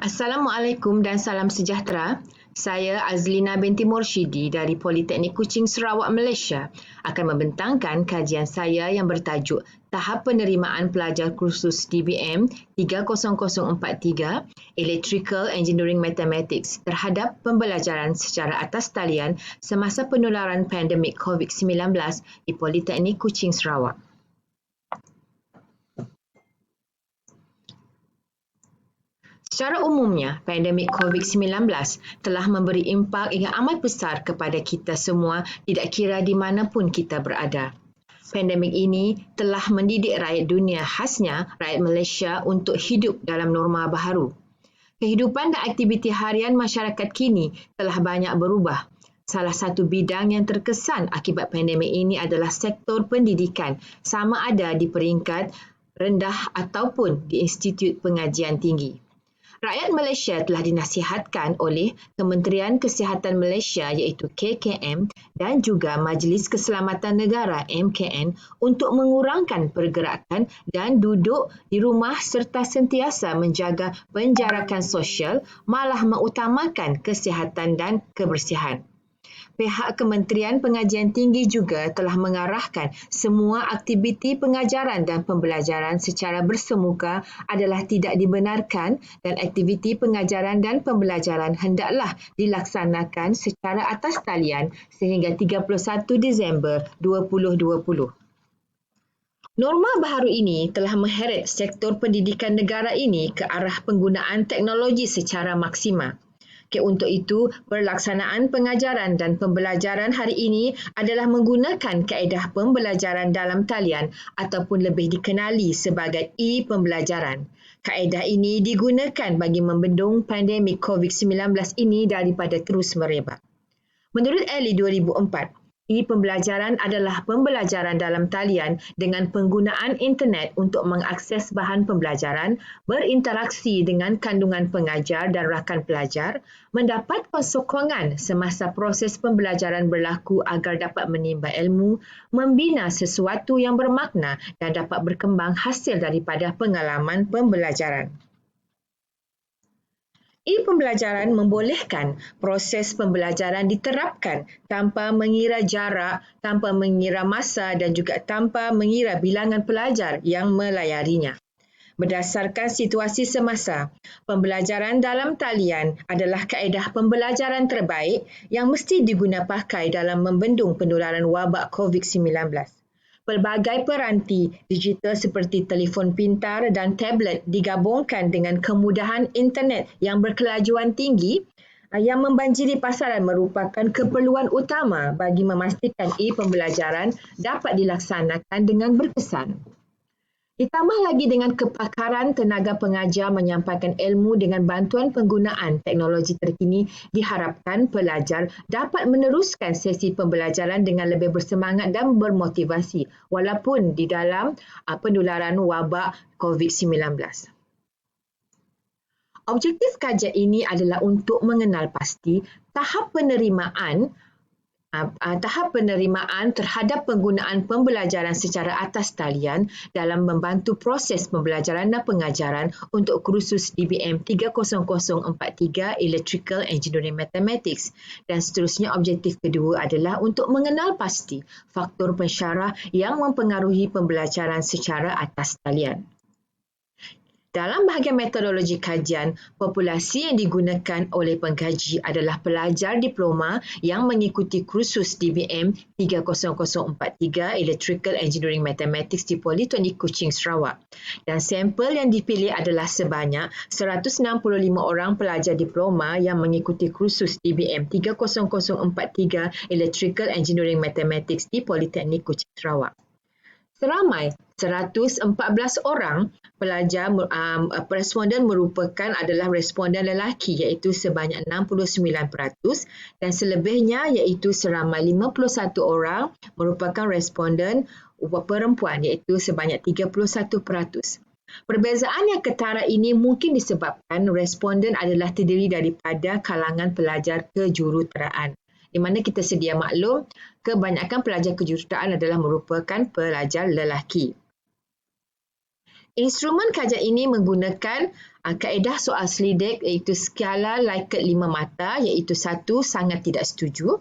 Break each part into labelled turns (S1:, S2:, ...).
S1: Assalamualaikum dan salam sejahtera. Saya Azlina binti Morshidi dari Politeknik Kuching Sarawak, Malaysia akan membentangkan kajian saya yang bertajuk Tahap Penerimaan Pelajar Kursus DBM 30043 Electrical Engineering Mathematics terhadap pembelajaran secara atas talian semasa penularan pandemik COVID-19 di Politeknik Kuching Sarawak. Secara umumnya, pandemik COVID-19 telah memberi impak yang amat besar kepada kita semua, tidak kira di mana pun kita berada. Pandemik ini telah mendidik rakyat dunia, khasnya rakyat Malaysia, untuk hidup dalam norma baharu. Kehidupan dan aktiviti harian masyarakat kini telah banyak berubah. Salah satu bidang yang terkesan akibat pandemik ini adalah sektor pendidikan, sama ada di peringkat rendah ataupun di institut pengajian tinggi. Rakyat Malaysia telah dinasihatkan oleh Kementerian Kesihatan Malaysia iaitu KKM dan juga Majlis Keselamatan Negara MKN untuk mengurangkan pergerakan dan duduk di rumah serta sentiasa menjaga penjarakan sosial, malah mengutamakan kesihatan dan kebersihan. Pihak Kementerian Pengajian Tinggi juga telah mengarahkan semua aktiviti pengajaran dan pembelajaran secara bersemuka adalah tidak dibenarkan dan aktiviti pengajaran dan pembelajaran hendaklah dilaksanakan secara atas talian sehingga 31 Disember 2020. Norma baharu ini telah mengheret sektor pendidikan negara ini ke arah penggunaan teknologi secara maksimal. Untuk itu, pelaksanaan pengajaran dan pembelajaran hari ini adalah menggunakan kaedah pembelajaran dalam talian ataupun lebih dikenali sebagai e-pembelajaran. Kaedah ini digunakan bagi membendung pandemik COVID-19 ini daripada terus merebak. Menurut ELI 2004, e-pembelajaran adalah pembelajaran dalam talian dengan penggunaan internet untuk mengakses bahan pembelajaran, berinteraksi dengan kandungan pengajar dan rakan pelajar, mendapat sokongan semasa proses pembelajaran berlaku agar dapat menimba ilmu, membina sesuatu yang bermakna dan dapat berkembang hasil daripada pengalaman pembelajaran. E-pembelajaran membolehkan proses pembelajaran diterapkan tanpa mengira jarak, tanpa mengira masa dan juga tanpa mengira bilangan pelajar yang melayarinya. Berdasarkan situasi semasa, pembelajaran dalam talian adalah kaedah pembelajaran terbaik yang mesti digunapakai dalam membendung penularan wabak COVID-19. Pelbagai peranti digital seperti telefon pintar dan tablet digabungkan dengan kemudahan internet yang berkelajuan tinggi yang membanjiri pasaran merupakan keperluan utama bagi memastikan e-pembelajaran dapat dilaksanakan dengan berkesan. Ditambah lagi dengan kepakaran tenaga pengajar menyampaikan ilmu dengan bantuan penggunaan teknologi terkini, diharapkan pelajar dapat meneruskan sesi pembelajaran dengan lebih bersemangat dan bermotivasi walaupun di dalam penularan wabak COVID-19. Objektif kajian ini adalah untuk mengenal pasti tahap penerimaan terhadap penggunaan pembelajaran secara atas talian dalam membantu proses pembelajaran dan pengajaran untuk kursus DBM 30043 Electrical Engineering Mathematics, dan seterusnya objektif kedua adalah untuk mengenal pasti faktor pensyarah yang mempengaruhi pembelajaran secara atas talian. Dalam bahagian metodologi kajian, populasi yang digunakan oleh pengkaji adalah pelajar diploma yang mengikuti kursus DBM 30043 Electrical Engineering Mathematics di Politeknik Kuching Sarawak. Dan sampel yang dipilih adalah sebanyak 165 orang pelajar diploma yang mengikuti kursus DBM 30043 Electrical Engineering Mathematics di Politeknik Kuching Sarawak. Seramai 114 orang pelajar responden merupakan adalah responden lelaki iaitu sebanyak 69% dan selebihnya iaitu seramai 51 orang merupakan responden perempuan iaitu sebanyak 31%. Perbezaan yang ketara ini mungkin disebabkan responden adalah terdiri daripada kalangan pelajar kejuruteraan, di mana kita sedia maklum kebanyakan pelajar kejuruteraan adalah merupakan pelajar lelaki. Instrumen kajian ini menggunakan Kaedah soal selidik iaitu skala Likert 5 mata, iaitu 1 sangat tidak setuju,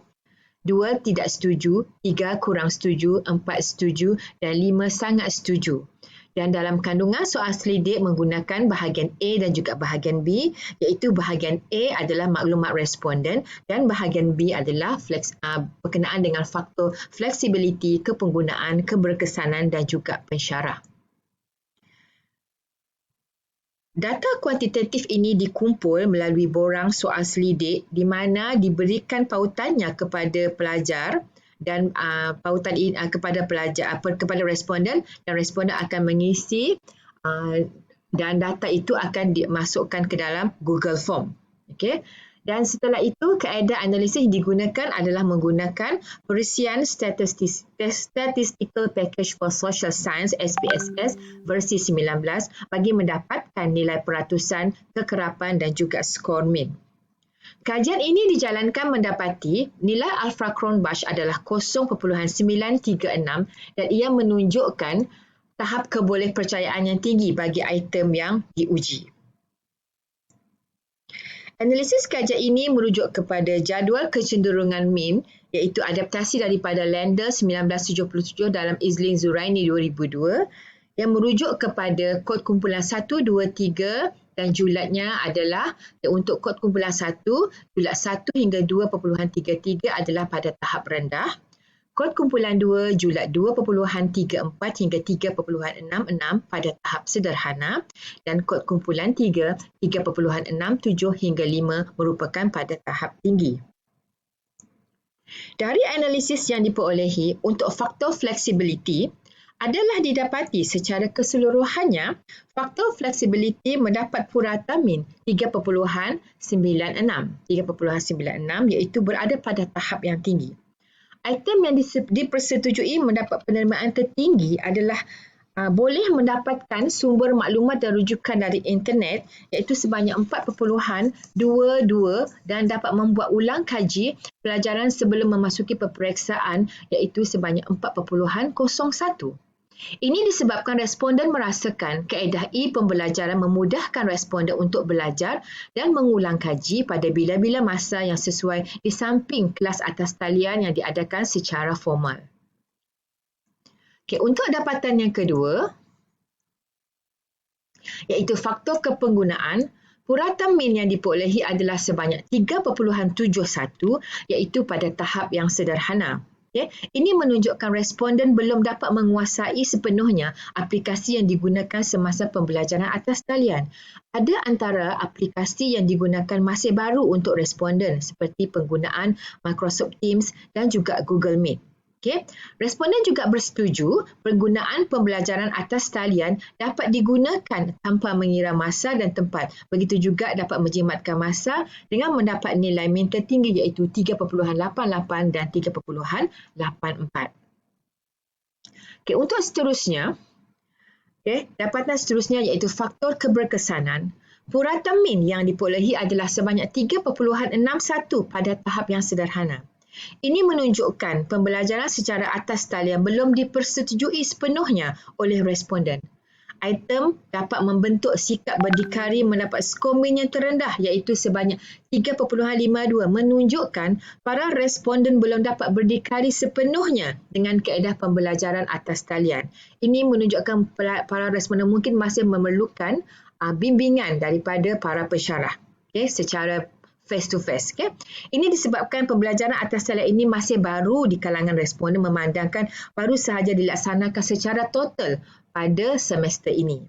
S1: 2 tidak setuju, 3 kurang setuju, 4 setuju dan 5 sangat setuju. Dan dalam kandungan soal selidik menggunakan bahagian A dan juga bahagian B, iaitu bahagian A adalah maklumat responden dan bahagian B adalah berkenaan dengan faktor fleksibiliti, kepenggunaan, keberkesanan dan juga pensyarah. Data kuantitatif ini dikumpul melalui borang soal selidik di mana diberikan pautannya kepada pelajar dan pautan ini kepada pelajar kepada responden, dan responden akan mengisi dan data itu akan dimasukkan ke dalam Google Form. Okey. Dan setelah itu, kaedah analisis yang digunakan adalah menggunakan Perisian Statistical Package for Social Science SPSS versi 19 bagi mendapatkan nilai peratusan, kekerapan dan juga skor min. Kajian ini dijalankan mendapati nilai Alpha Cronbach adalah 0.936 dan ia menunjukkan tahap kebolehpercayaan yang tinggi bagi item yang diuji. Analisis kajian ini merujuk kepada jadual kecenderungan min, iaitu adaptasi daripada Lander 1977 dalam Isling Zuraini 2002 yang merujuk kepada kod kumpulan 1, 2, 3 dan julatnya adalah untuk kod kumpulan 1, julat 1 hingga 2.33 adalah pada tahap rendah. Kod kumpulan 2, julat 2.34 hingga 3.66 pada tahap sederhana dan kod kumpulan 3, 3.67 hingga 5 merupakan pada tahap tinggi. Dari analisis yang diperolehi untuk faktor fleksibiliti adalah didapati secara keseluruhannya faktor fleksibiliti mendapat purata min 3.96 iaitu berada pada tahap yang tinggi. Item yang dipersetujui mendapat penerimaan tertinggi adalah boleh mendapatkan sumber maklumat dan rujukan dari internet iaitu sebanyak 4.22 dan dapat membuat ulang kaji pelajaran sebelum memasuki peperiksaan iaitu sebanyak 4.01. Ini disebabkan responden merasakan kaedah e-pembelajaran memudahkan responden untuk belajar dan mengulang kaji pada bila-bila masa yang sesuai di samping kelas atas talian yang diadakan secara formal. Untuk dapatan yang kedua, iaitu faktor kepenggunaan, purata min yang diperolehi adalah sebanyak 3.71 iaitu pada tahap yang sederhana. Ini menunjukkan responden belum dapat menguasai sepenuhnya aplikasi yang digunakan semasa pembelajaran atas talian. Ada antara aplikasi yang digunakan masih baru untuk responden seperti penggunaan Microsoft Teams dan juga Google Meet. Responden juga bersetuju penggunaan pembelajaran atas talian dapat digunakan tanpa mengira masa dan tempat. Begitu juga dapat menjimatkan masa dengan mendapat nilai min tertinggi iaitu 3.88 dan 3.84. Untuk seterusnya, dapatan seterusnya iaitu faktor keberkesanan. Purata min yang diperolehi adalah sebanyak 3.61 pada tahap yang sederhana. Ini menunjukkan pembelajaran secara atas talian belum dipersetujui sepenuhnya oleh responden. Item dapat membentuk sikap berdikari mendapat skor min yang terendah iaitu sebanyak 3.52 menunjukkan para responden belum dapat berdikari sepenuhnya dengan kaedah pembelajaran atas talian. Ini menunjukkan para responden mungkin masih memerlukan bimbingan daripada para pensyarah secara face to face. Ini disebabkan pembelajaran atas talian ini masih baru di kalangan responden memandangkan baru sahaja dilaksanakan secara total pada semester ini.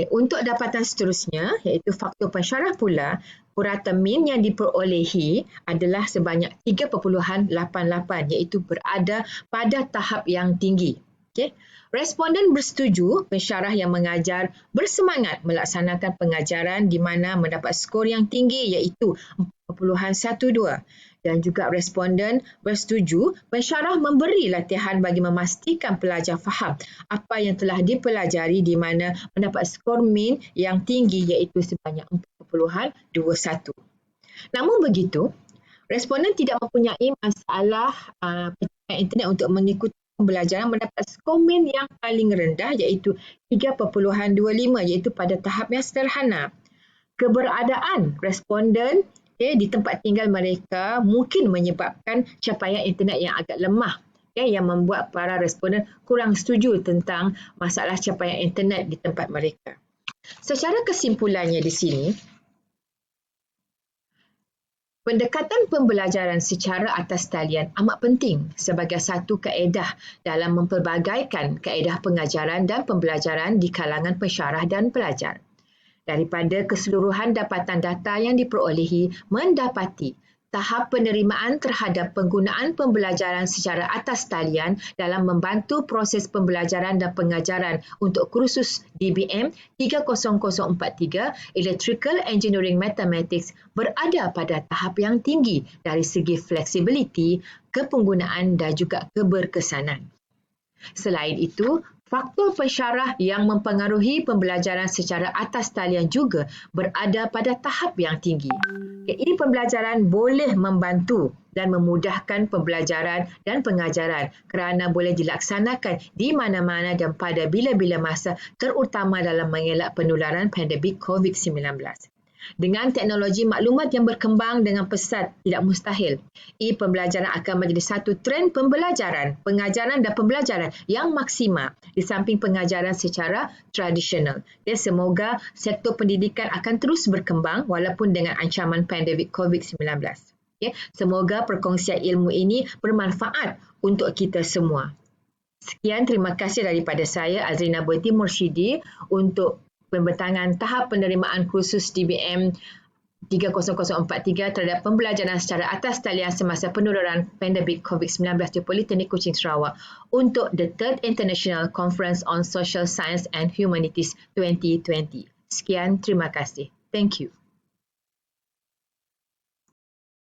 S1: Untuk dapatan seterusnya iaitu faktor pensyarah pula, purata min yang diperolehi adalah sebanyak 3.88 iaitu berada pada tahap yang tinggi. Responden bersetuju pensyarah yang mengajar bersemangat melaksanakan pengajaran di mana mendapat skor yang tinggi iaitu 4.12 dan juga responden bersetuju pensyarah memberi latihan bagi memastikan pelajar faham apa yang telah dipelajari di mana mendapat skor min yang tinggi iaitu sebanyak 4.21. Namun begitu, responden tidak mempunyai masalah pencapaian internet untuk mengikuti pembelajaran mendapat komen yang paling rendah iaitu 3.25 iaitu pada tahap yang sederhana. Keberadaan responden di tempat tinggal mereka mungkin menyebabkan capaian internet yang agak lemah yang membuat para responden kurang setuju tentang masalah capaian internet di tempat mereka. Secara kesimpulannya di sini, pendekatan pembelajaran secara atas talian amat penting sebagai satu kaedah dalam mempelbagaikan kaedah pengajaran dan pembelajaran di kalangan pensyarah dan pelajar. Daripada keseluruhan dapatan data yang diperolehi mendapati tahap penerimaan terhadap penggunaan pembelajaran secara atas talian dalam membantu proses pembelajaran dan pengajaran untuk kursus DBM 30043 Electrical Engineering Mathematics berada pada tahap yang tinggi dari segi fleksibiliti, kepenggunaan dan juga keberkesanan. Selain itu, faktor pensyarah yang mempengaruhi pembelajaran secara atas talian juga berada pada tahap yang tinggi. Ini pembelajaran boleh membantu dan memudahkan pembelajaran dan pengajaran kerana boleh dilaksanakan di mana-mana dan pada bila-bila masa, terutama dalam mengelak penularan pandemik COVID-19. Dengan teknologi maklumat yang berkembang dengan pesat tidak mustahil, pembelajaran akan menjadi satu trend pembelajaran, pengajaran dan pembelajaran yang maksimal di samping pengajaran secara tradisional. Dan semoga sektor pendidikan akan terus berkembang walaupun dengan ancaman pandemik COVID-19. Semoga perkongsian ilmu ini bermanfaat untuk kita semua. Sekian, terima kasih daripada saya, Azrina Binti Mursyidi, untuk pembentangan tahap penerimaan kursus DBM 30043 terhadap pembelajaran secara atas talian semasa penularan pandemik COVID-19 di Politeknik Kuching Sarawak untuk the 3rd International Conference on Social Science and Humanities 2020. Sekian, terima kasih. Thank you.